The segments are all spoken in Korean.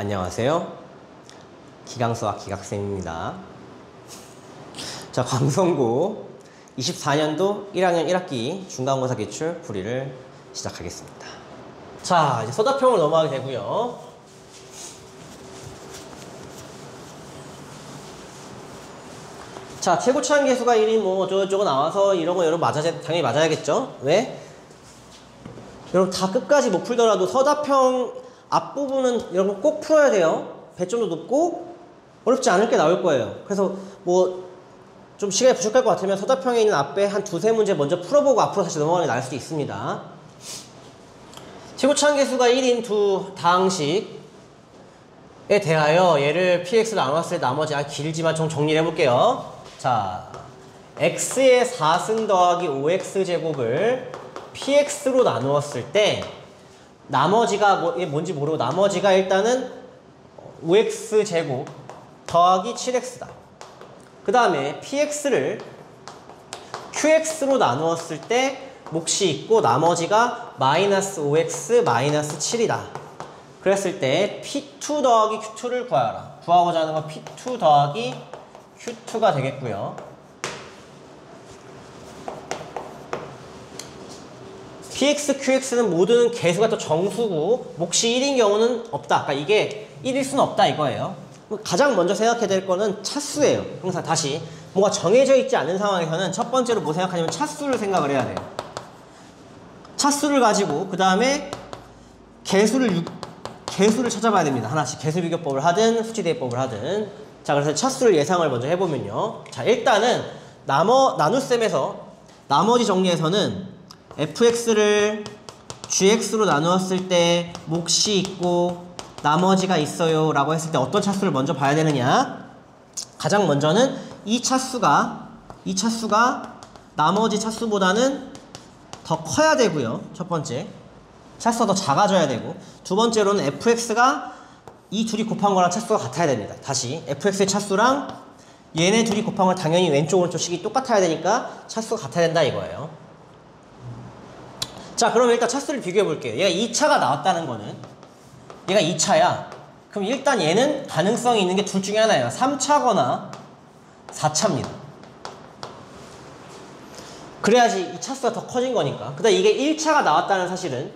안녕하세요. 기강수학 기각쌤입니다. 자, 광성고 24년도 1학년 1학기 중간고사 기출 풀이를 시작하겠습니다. 자, 이제 서답형으로 넘어가게 되고요. 자, 최고 차항계수가 1이 뭐 어쩌고저쩌고 나와서 이런 거 여러분 당연히 맞아야겠죠? 왜? 여러분 다 끝까지 못 풀더라도 서답형 앞부분은 여러분 꼭 풀어야 돼요. 배점도 높고 어렵지 않을 게 나올 거예요. 그래서 뭐 좀 시간이 부족할 것 같으면 서답형에 있는 앞에 한 두세 문제 먼저 풀어보고 앞으로 다시 넘어가는 게 나을 수도 있습니다. 최고 차항계수가 1인 두 다항식에 대하여 얘를 px로 나눴을 때 나머지 길지만 좀 정리를 해볼게요. 자, x의 4승 더하기 5x제곱을 px로 나누었을 때 나머지가 뭔지 모르고 나머지가 일단은 5x제곱 더하기 7x다. 그 다음에 px를 qx로 나누었을 때 몫이 있고 나머지가 마이너스 5x 마이너스 7이다. 그랬을 때 p2 더하기 q2를 구하라. 구하고자 하는 건 p2 더하기 q2가 되겠고요. px, qx는 모든 개수가 또 정수고 몫이 1인 경우는 없다. 그러니까 이게 1일 수는 없다 이거예요. 가장 먼저 생각해야 될 거는 차수예요. 항상 다시 뭔가 정해져 있지 않은 상황에서는 첫 번째로 뭐 생각하냐면 차수를 생각을 해야 돼요. 차수를 가지고 그 다음에 개수를 찾아봐야 됩니다. 하나씩 개수비교법을 하든 수치대입법을 하든. 자, 그래서 차수를 예상을 먼저 해보면요. 자, 일단은 나눗셈에서 나머지 정리에서는 fx를 gx로 나누었을 때 몫이 있고 나머지가 있어요 라고 했을 때 어떤 차수를 먼저 봐야 되느냐. 가장 먼저는 이 차수가 나머지 차수보다는 더 커야 되고요. 첫 번째 차수가 더 작아져야 되고, 두 번째로는 fx가 이 둘이 곱한 거랑 차수가 같아야 됩니다. 다시 fx의 차수랑 얘네 둘이 곱한 건 당연히 왼쪽 오른쪽식이 똑같아야 되니까 차수가 같아야 된다 이거예요. 자, 그럼 일단 차수를 비교해 볼게요. 얘가 2차가 나왔다는 거는 얘가 2차야. 그럼 일단 얘는 가능성이 있는 게 둘 중에 하나예요. 3차거나 4차입니다. 그래야지 이 차수가 더 커진 거니까. 그 다음 이게 1차가 나왔다는 사실은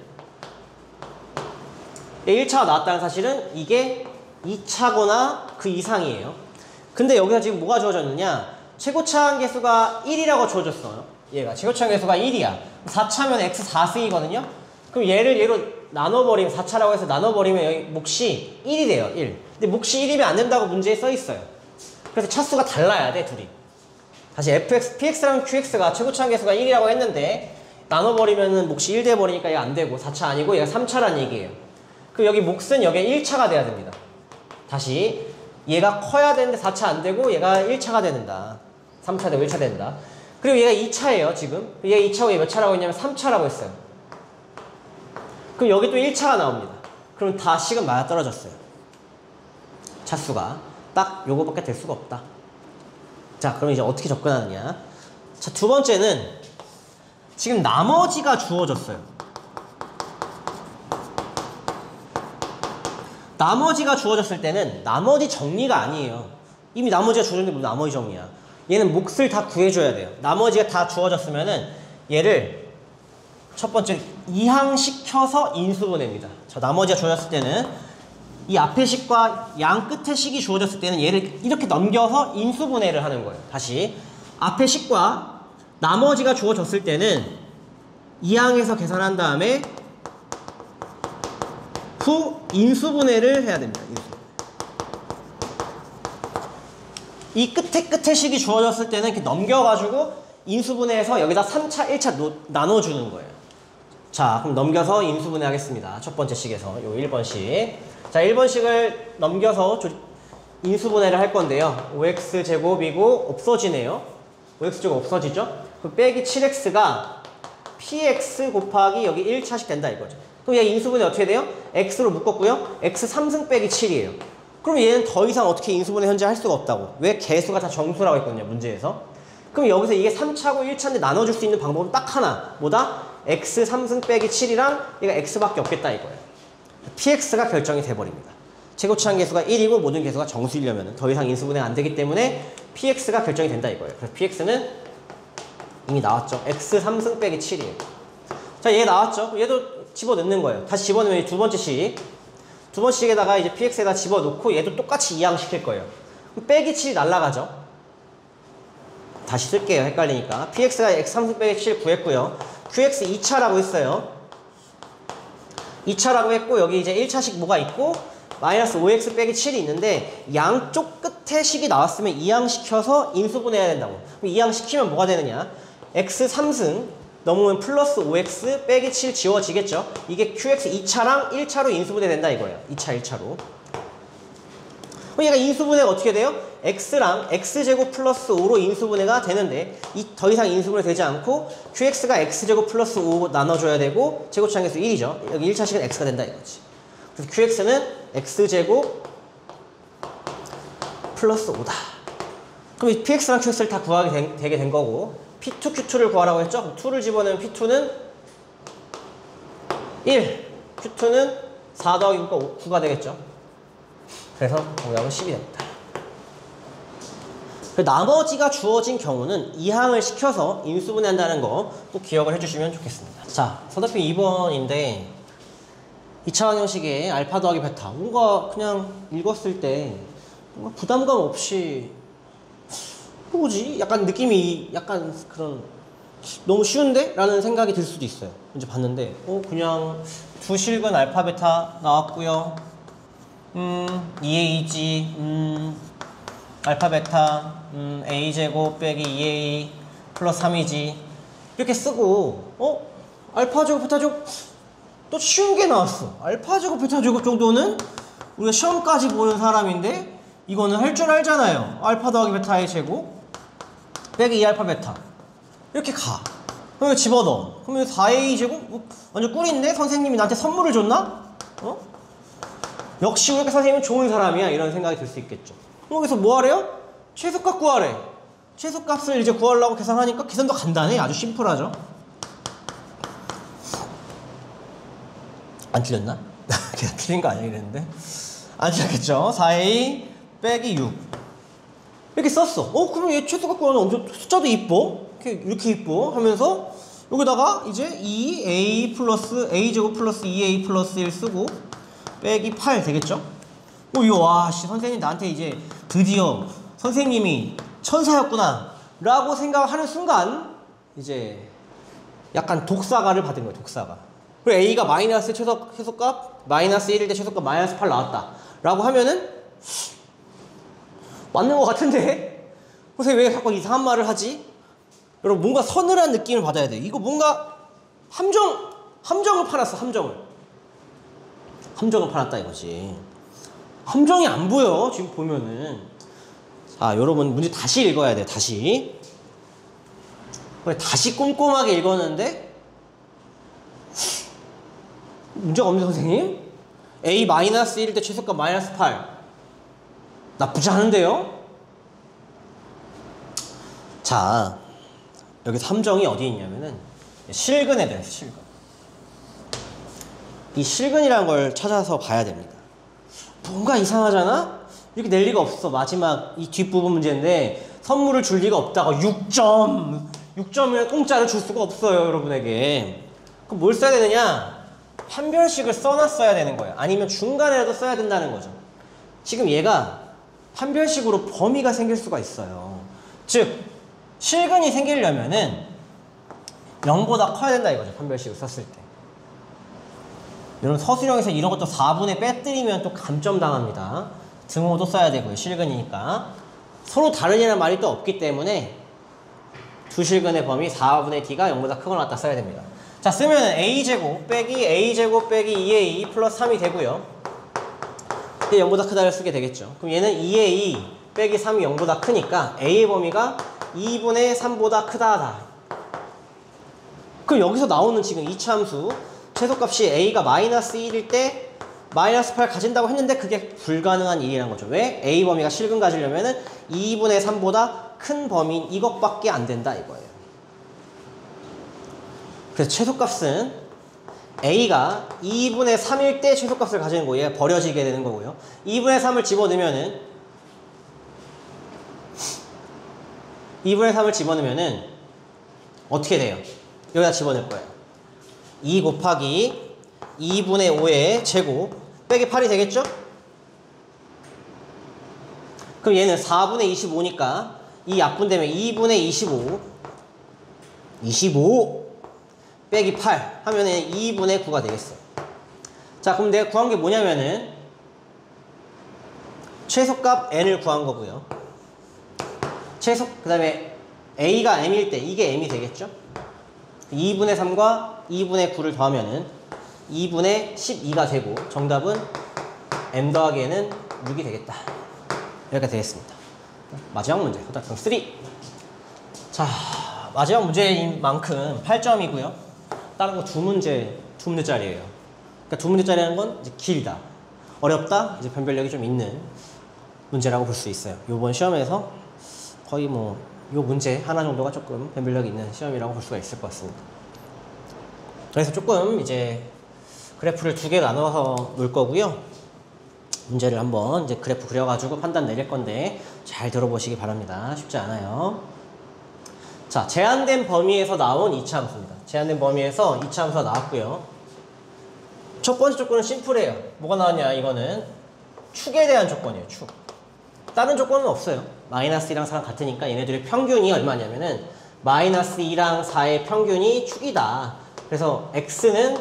이게 2차거나 그 이상이에요. 근데 여기서 지금 뭐가 주어졌느냐. 최고차항계수가 1이라고 주어졌어요. 얘가 최고차항계수가 1이야. 4차면 x 4승이거든요. 그럼 얘를 얘로 나눠버리면 4차라고 해서 나눠버리면 여기 몫이 1이 돼요. 1. 근데 몫이 1이면 안 된다고 문제에 써 있어요. 그래서 차수가 달라야 돼, 둘이. 다시 px랑 qx가 최고차항계수가 1이라고 했는데 나눠버리면은 몫이 1 돼버리니까 얘 안 되고 4차 아니고 얘가 3차란 얘기예요. 그럼 여기 몫은 여기에 1차가 돼야 됩니다. 다시 얘가 커야 되는데 4차 안 되고 얘가 1차가 되는다. 3차 되고 1차 된다. 그리고 얘가 2차예요, 지금. 얘가 2차고 얘 몇 차라고 했냐면 3차라고 했어요. 그럼 여기 또 1차가 나옵니다. 그럼 다 식은 맞아떨어졌어요. 차수가. 딱 요거밖에 될 수가 없다. 자, 그럼 이제 어떻게 접근하느냐. 자, 두 번째는 지금 나머지가 주어졌어요. 나머지가 주어졌을 때는 나머지 정리가 아니에요. 이미 나머지가 주어졌는데 무슨 나머지 정리야. 얘는 몫을 다 구해줘야 돼요. 나머지가 다 주어졌으면은 얘를 첫 번째 이항시켜서 인수분해입니다. 저 나머지가 주어졌을 때는 이 앞에 식과 양 끝에 식이 주어졌을 때는 얘를 이렇게 넘겨서 인수분해를 하는 거예요. 다시 앞에 식과 나머지가 주어졌을 때는 이항에서 계산한 다음에 후 인수분해를 해야 됩니다. 이 끝에 식이 주어졌을 때는 이렇게 넘겨가지고 인수분해해서 여기다 3차, 1차 나눠주는 거예요. 자, 그럼 넘겨서 인수분해 하겠습니다. 첫 번째 식에서 요 1번식. 자, 1번식을 넘겨서 인수분해를 할 건데요. 5x제곱이고 없어지네요. 5x제곱 없어지죠? 그 빼기 7x가 px 곱하기 여기 1차씩 된다 이거죠. 그럼 얘 인수분해 어떻게 돼요? x로 묶었고요. x 3승 빼기 7이에요. 그럼 얘는 더 이상 어떻게 인수분해 현재 할 수가 없다고. 왜? 개수가 다 정수라고 했거든요, 문제에서. 그럼 여기서 이게 3차고 1차인데 나눠줄 수 있는 방법은 딱 하나. 뭐다? x 3승 빼기 7이랑 얘가 x밖에 없겠다 이거예요. px가 결정이 돼버립니다. 최고차항 계수가 1이고 모든 계수가 정수이려면 더 이상 인수분해가 안 되기 때문에 px가 결정이 된다 이거예요. 그래서 px는 이미 나왔죠. x 3승 빼기 7이에요. 자, 얘 나왔죠. 얘도 집어넣는 거예요. 다시 집어넣으면 두 번째 식. 두 번째 식에다가 이제 px에다 집어넣고 얘도 똑같이 이항시킬 거예요. 그럼 빼기 7이 날라가죠. 다시 쓸게요. 헷갈리니까. px가 x 3승 빼기 7 구했고요. qx 2차라고 했어요. 2차라고 했고 여기 이제 1차식 뭐가 있고 마이너스 5x 빼기 7이 있는데 양쪽 끝에 식이 나왔으면 이항시켜서 인수분해해야 된다고. 그럼 이항시키면 뭐가 되느냐? x 3승 넘으면 플러스 5x 빼기 7 지워지겠죠? 이게 qx 2차랑 1차로 인수분해 된다 이거예요. 2차 1차로. 그럼 얘가 인수분해가 어떻게 돼요? x랑 x제곱 플러스 5로 인수분해가 되는데 더 이상 인수분해 되지 않고 qx가 x제곱 플러스 5 나눠줘야 되고 제곱차항계수 1이죠. 여기 1차식은 x가 된다 이거지. 그래서 qx는 x제곱 플러스 5다. 그럼 이 px랑 qx를 다 구하게 되게 된 거고 p2, q2를 구하라고 했죠? 그럼 2를 집어넣으면 p2는 1, q2는 4 더하기 9가 되겠죠? 그래서 정답은 10이 됩니다. 나머지가 주어진 경우는 이항을 시켜서 인수분해한다는 거 꼭 기억을 해주시면 좋겠습니다. 자, 서답표 2번인데 2차 방정식의 알파 더하기 베타 뭔가 그냥 읽었을 때 뭔가 부담감 없이 뭐지? 약간 느낌이 약간 그런 너무 쉬운데? 라는 생각이 들 수도 있어요. 이제 봤는데 그냥 두 실근 알파 베타 나왔고요. 2a지 알파 베타 a제곱 빼기 2a 플러스 3이지 이렇게 쓰고 알파 제곱 베타 제곱 또 쉬운 게 나왔어. 알파 제곱 베타 제곱 정도는 우리가 시험까지 보는 사람인데 이거는 할 줄 알잖아요. 알파 더하기 베타의 제곱 빼기 2알파 베타 이렇게 가. 그럼 이거 집어넣어. 그러면 4a 제곱 완전 꿀인데 선생님이 나한테 선물을 줬나? 역시 우리 선생님은 좋은 사람이야 이런 생각이 들 수 있겠죠. 여기서 뭐 하래요? 최소값 구하래. 최소값을 이제 구하려고 계산하니까 계산도 간단해. 아주 심플하죠. 안 틀렸나? 그냥 틀린 거 아니야 이랬는데 안 틀렸겠죠. 4a 빼기 6 이렇게 썼어. 그러면 얘 최소값 구하는 엄청 숫자도 이뻐. 이렇게 이뻐 하면서 여기다가 이제 2a 플러스 a제곱 플러스 2a 플러스 1 쓰고 빼기 8 되겠죠? 이거 와, 선생님 나한테 이제 드디어 선생님이 천사였구나 라고 생각하는 순간 이제 약간 독사가를 받은 거예요. 독사가. 그리고 a가 마이너스 최소값 마이너스 1일 때 최소값 마이너스 8 나왔다 라고 하면은 맞는 것 같은데? 선생님 왜 자꾸 이상한 말을 하지? 여러분 뭔가 서늘한 느낌을 받아야 돼. 이거 뭔가 함정을 파놨어. 함정을 파놨다 이거지. 함정이 안 보여 지금 보면은. 자, 여러분 문제 다시 읽어야 돼. 다시 꼼꼼하게 읽었는데 문제가 없네 선생님. a 마이너스 1일 때 최소값 마이너스 8 나쁘지 않은데요? 자, 여기서 함정이 어디 있냐면은 실근에 대해서 실근. 이 실근이라는 걸 찾아서 봐야 됩니다. 뭔가 이상하잖아? 이렇게 낼 리가 없어. 마지막 이 뒷부분 문제인데 선물을 줄 리가 없다고 6점이면 공짜로 줄 수가 없어요 여러분에게. 그럼 뭘 써야 되느냐? 판별식을 써놨어야 되는 거예요. 아니면 중간에라도 써야 된다는 거죠. 지금 얘가 판별식으로 범위가 생길 수가 있어요. 즉 실근이 생기려면은 0보다 커야 된다 이거죠. 판별식을 썼을 때. 여러분 서술형에서 이런 것도 4분의 빼뜨리면 또 감점 당합니다. 등호도 써야 되고요. 실근이니까. 서로 다르냐는 말이 또 없기 때문에 두 실근의 범위 4분의 d가 0보다 크거나 같다 써야 됩니다. 자, 쓰면 a제곱 빼기 a제곱 빼기 2a 플러스 3이 되고요. 이게 0보다 크다를 쓰게 되겠죠. 그럼 얘는 2a 빼기 3이 0보다 크니까 a의 범위가 2분의 3보다 크다다. 그럼 여기서 나오는 지금 이차함수 최소값이 a가 마이너스 1일 때 마이너스 8 가진다고 했는데 그게 불가능한 일이라는 거죠. 왜? a 범위가 실근 가지려면은 2분의 3보다 큰 범위인 이것밖에 안 된다 이거예요. 그래서 최소값은 A가 2분의 3일 때 최소값을 가지는 거예요. 얘가 버려지게 되는 거고요. 2분의 3을 집어넣으면은 2분의 3을 집어넣으면은 어떻게 돼요? 여기다 집어넣을 거예요. 2 곱하기 2분의 5의 제곱 빼기 8이 되겠죠? 그럼 얘는 4분의 25니까 이 약분되면 2분의 25 빼기 8 하면은 2분의 9가 되겠어. 자, 그럼 내가 구한 게 뭐냐면은 최소값 n을 구한 거고요. 그 다음에 a가 m일 때 이게 m이 되겠죠? 2분의 3과 2분의 9를 더하면은 2분의 12가 되고 정답은 m 더하기 n은 6이 되겠다. 이렇게 되겠습니다. 마지막 문제, 고등학교 3. 자, 마지막 문제인 만큼 8점이고요. 다른 거 두 문제짜리예요. 그러니까 두 문제짜리라는 건 이제 길다, 어렵다, 이제 변별력이 좀 있는 문제라고 볼 수 있어요. 이번 시험에서 거의 뭐 요 문제 하나 정도가 조금 변별력이 있는 시험이라고 볼 수가 있을 것 같습니다. 그래서 조금 이제 그래프를 두 개 나눠서 놓을 거고요. 문제를 한번 이제 그래프 그려가지고 판단 내릴 건데 잘 들어보시기 바랍니다. 쉽지 않아요. 자, 제한된 범위에서 나온 이차함수입니다. 제한된 범위에서 이차함수가 나왔고요. 첫 번째 조건은 심플해요. 뭐가 나왔냐? 이거는 축에 대한 조건이에요. 축. 다른 조건은 없어요. 마이너스 2랑 4랑 같으니까 얘네들의 평균이 얼마냐면은 마이너스 2랑 4의 평균이 축이다. 그래서 x는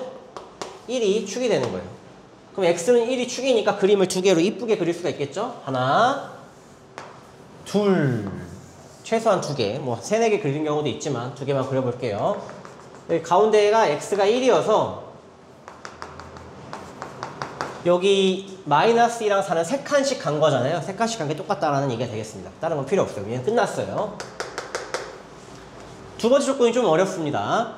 1이 축이 되는 거예요. 그럼 x는 1이 축이니까 그림을 두 개로 이쁘게 그릴 수가 있겠죠? 하나, 둘, 최소한 두 개, 뭐 세네 개 그리는 경우도 있지만 두 개만 그려볼게요. 여기 가운데가 x가 1이어서 여기 마이너스 2랑 4는 3칸씩 간 거잖아요. 3칸씩 간 게 똑같다라는 얘기가 되겠습니다. 다른 건 필요 없어요. 얘는 끝났어요. 두 번째 조건이 좀 어렵습니다.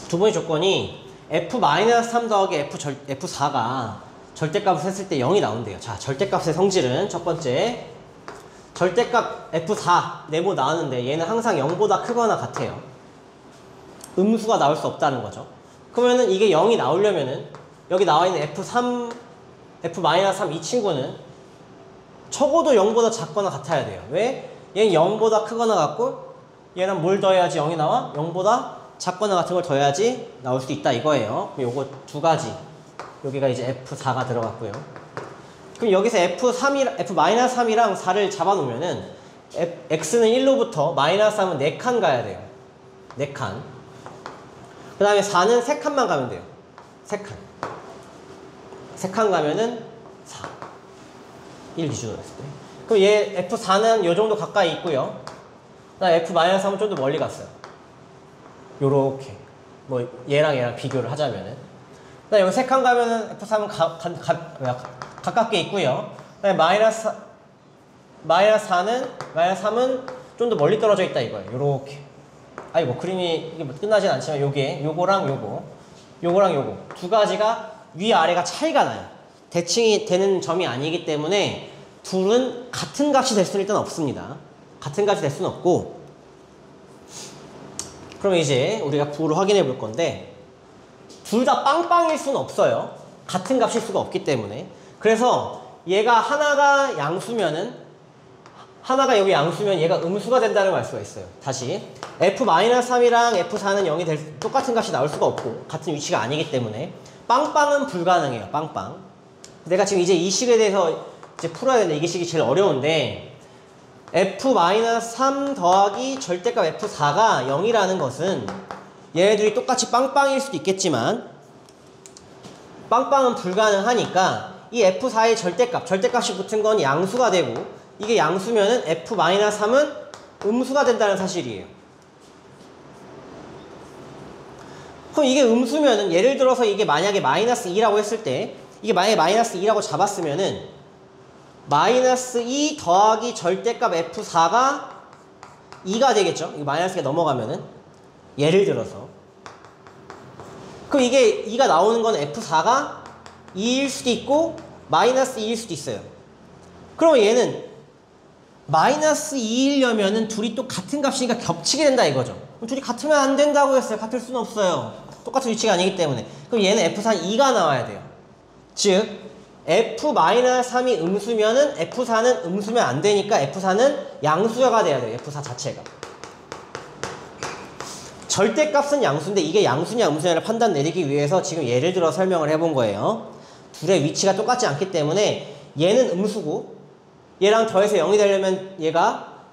두 번째 조건이 f-3 더하기 f4가 절대값을 했을 때 0이 나온대요. 자, 절대값의 성질은 첫 번째, 절대값 f4 네모 나왔는데 얘는 항상 0보다 크거나 같아요. 음수가 나올 수 없다는 거죠. 그러면은 이게 0이 나오려면은 여기 나와 있는 f-3 이 친구는 적어도 0보다 작거나 같아야 돼요. 왜? 얘는 0보다 크거나 같고 얘는 뭘 더해야지 0이 나와? 0보다 작거나 같은 걸 더해야지 나올 수 있다 이거예요. 그럼 요거 두 가지. 여기가 이제 f4가 들어갔고요. 그럼 여기서 f-3이랑 4를 잡아놓으면은 x는 1로부터 마이너스 3은 4칸 가야 돼요. 4칸. 그 다음에 4는 3칸만 가면 돼요. 3칸. 3칸 가면은 4. 1 기준으로 했을 때. 그럼 얘 f4는 요 정도 가까이 있고요. 그다음 f-3은 좀 더 멀리 갔어요. 요렇게. 뭐 얘랑 비교를 하자면은. 그다음 여기 3칸 가면은 f3은 가깝게 있고요. 그다음에 마이너스 3은 좀 더 멀리 떨어져 있다 이거예요. 요렇게. 아이고 그림이 이게 뭐 끝나진 않지만 요거랑 요거 두 가지가 위아래가 차이가 나요. 대칭이 되는 점이 아니기 때문에 둘은 같은 값이 될 수는 일단 없습니다. 같은 값이 될 수는 없고, 그럼 이제 우리가 부호를 확인해 볼 건데 둘 다 빵빵일 수는 없어요. 같은 값일 수가 없기 때문에. 그래서 얘가 하나가 여기 양수면 얘가 음수가 된다는 걸 알 수가 있어요. 다시 f-3이랑 f4는 0이 똑같은 값이 나올 수가 없고 같은 위치가 아니기 때문에 빵빵은 불가능해요. 빵빵. 내가 지금 이제 이 식에 대해서 이제 풀어야 되는데 이게 식이 제일 어려운데 f-3 더하기 절대값 f4가 0이라는 것은 얘네들이 똑같이 빵빵일 수도 있겠지만 빵빵은 불가능하니까 이 f4의 절대값이 붙은 건 양수가 되고 이게 양수면은 f-3은 음수가 된다는 사실이에요. 그럼 이게 음수면은 예를 들어서 이게 만약에 마이너스 2라고 했을 때 이게 만약에 마이너스 2라고 잡았으면은 마이너스 2 더하기 절대값 f4가 2가 되겠죠? 이 마이너스가 넘어가면은 예를 들어서 그럼 이게 2가 나오는 건 f4가 2일 수도 있고 마이너스 2일 수도 있어요. 그러면 얘는 마이너스 2이려면은 둘이 또 같은 값이니까 겹치게 된다 이거죠. 그럼 둘이 같으면 안 된다고 했어요. 같을 수는 없어요. 똑같은 위치가 아니기 때문에. 그럼 얘는 F4는 2가 나와야 돼요. 즉 F-3이 음수면은 F4는 음수면 안 되니까 F4는 양수가 돼야 돼요. F4 자체가. 절대값은 양수인데 이게 양수냐 음수냐를 판단 내리기 위해서 지금 예를 들어 설명을 해본 거예요. 둘의 위치가 똑같지 않기 때문에 얘는 음수고 얘랑 더해서 0이 되려면 얘가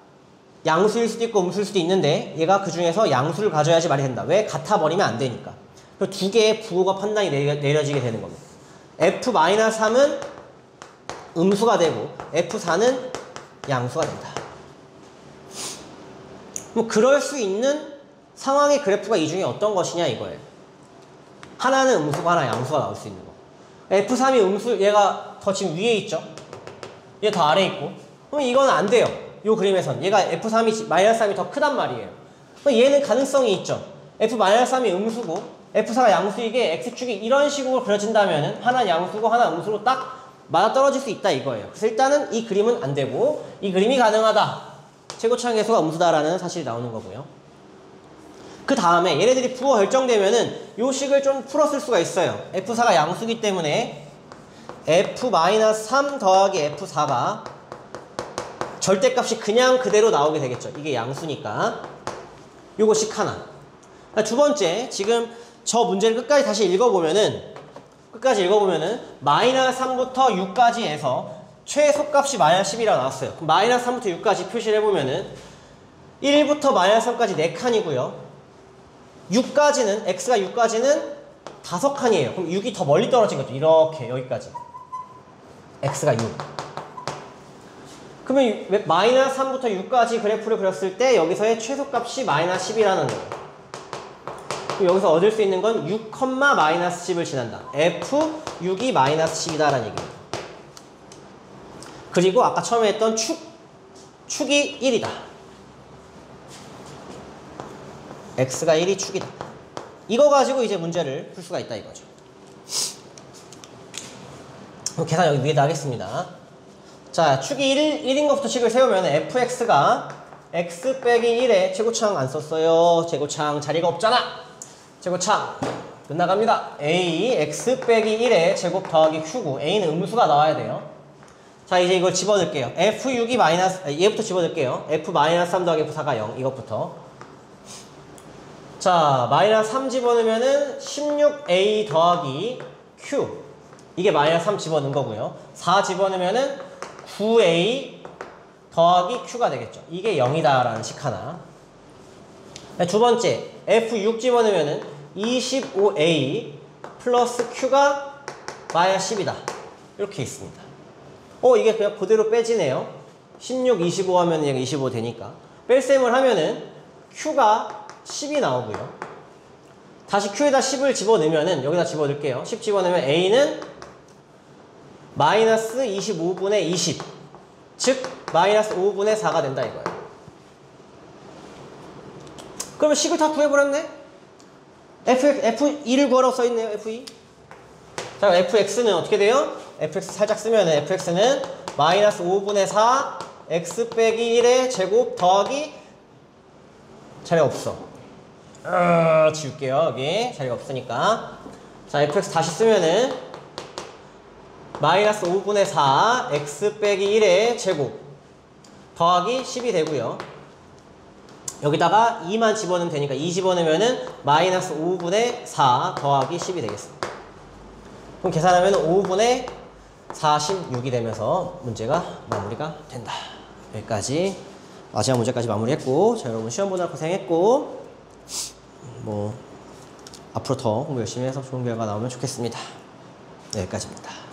양수일 수도 있고 음수일 수도 있는데 얘가 그 중에서 양수를 가져야지 말이 된다. 왜? 같아 버리면 안 되니까. 그 두 개의 부호가 판단이 내려지게 되는 겁니다. F-3은 음수가 되고 F4는 양수가 된다. 뭐 그럴 수 있는 상황의 그래프가 이 중에 어떤 것이냐 이거예요. 하나는 음수고 하나 양수가 나올 수 있는 거. F3이 음수, 얘가 더 지금 위에 있죠? 얘 더 아래에 있고. 그럼 이건 안 돼요. 요 그림에선. 얘가 F3이 더 크단 말이에요. 그럼 얘는 가능성이 있죠. F-3이 음수고 F4가 양수이게 X축이 이런 식으로 그려진다면은 하나 양수고 하나 음수로 딱 맞아떨어질 수 있다 이거예요. 그래서 일단은 이 그림은 안 되고 이 그림이 가능하다. 최고차항 계수가 음수다라는 사실이 나오는 거고요. 그 다음에 얘네들이 부호 결정되면은 요 식을 좀 풀었을 수가 있어요. F4가 양수기 때문에 F-3 더하기 F4가 절대값이 그냥 그대로 나오게 되겠죠. 이게 양수니까. 요거식 하나. 두 번째, 지금 저 문제를 끝까지 다시 읽어보면은 마이너스 3부터 6까지에서 최소값이 마이너스 10이라고 나왔어요. 그럼 마이너스 3부터 6까지 표시를 해보면은 1부터 마이너스 3까지 4칸이고요. 6까지는, x가 6까지는 5칸이에요. 그럼 6이 더 멀리 떨어진 거죠. 이렇게 여기까지. x가 6. 그러면 마이너스 3부터 6까지 그래프를 그렸을 때 여기서의 최소값이 마이너스 10이라는 거예요. 그럼 여기서 얻을 수 있는 건 6, 마이너스 10을 지난다. F6이 마이너스 10이다라는 얘기예요. 그리고 아까 처음에 했던 축이 1이다. x가 1이 축이다. 이거 가지고 이제 문제를 풀 수가 있다 이거죠. 그럼 계산 여기 위에다 하겠습니다. 자, 축이 1인 것부터 식을 세우면 fx가 x 빼기 1에 최고차항 안 썼어요. 최고차항 자리가 없잖아. 최고차항 끝나갑니다. a x 빼기 1에 제곱 더하기 q고 a는 음수가 나와야 돼요. 자, 이제 이걸 집어넣을게요. f6이 마이너스, 얘부터 집어넣을게요. f-3 더하기 f4가 0 이것부터. 자, 마이너스 3 집어넣으면은 16a 더하기 q. 이게 마이너스 3 집어넣은 거고요. 4 집어넣으면은 9a 더하기 q가 되겠죠. 이게 0이다라는 식 하나. 두 번째, f6 집어넣으면은 25a 플러스 q가 마이너스 10이다. 이렇게 있습니다. 이게 그냥 그대로 빼지네요. 16, 25 하면 얘가 25 되니까. 뺄셈을 하면은 q가 10이 나오고요. 다시 q에다 10을 집어넣으면은 여기다 집어넣을게요. 10 집어넣으면 a는 마이너스 25분의 20. 즉 마이너스 5분의 4가 된다 이거예요. 그러면 식을 다 구해버렸네? F2를 구하라고 써있네요. F2. 자, fx는 어떻게 돼요? fx 살짝 쓰면은 fx는 마이너스 5분의 4 x 빼기 1의 제곱 더하기 자리가 없어. 지울게요. 여기 자리가 없으니까. 자, fx 다시 쓰면은 마이너스 5분의 4 x 빼기 1의 제곱 더하기 10이 되고요. 여기다가 2만 집어넣으면 되니까 2 집어넣으면은 마이너스 5분의 4 더하기 10이 되겠습니다. 그럼 계산하면 5분의 46이 되면서 문제가 마무리가 된다. 여기까지 마지막 문제까지 마무리했고, 자, 여러분 시험 보느라 고생했고, 뭐 앞으로 더 공부 열심히 해서 좋은 결과 나오면 좋겠습니다. 여기까지입니다.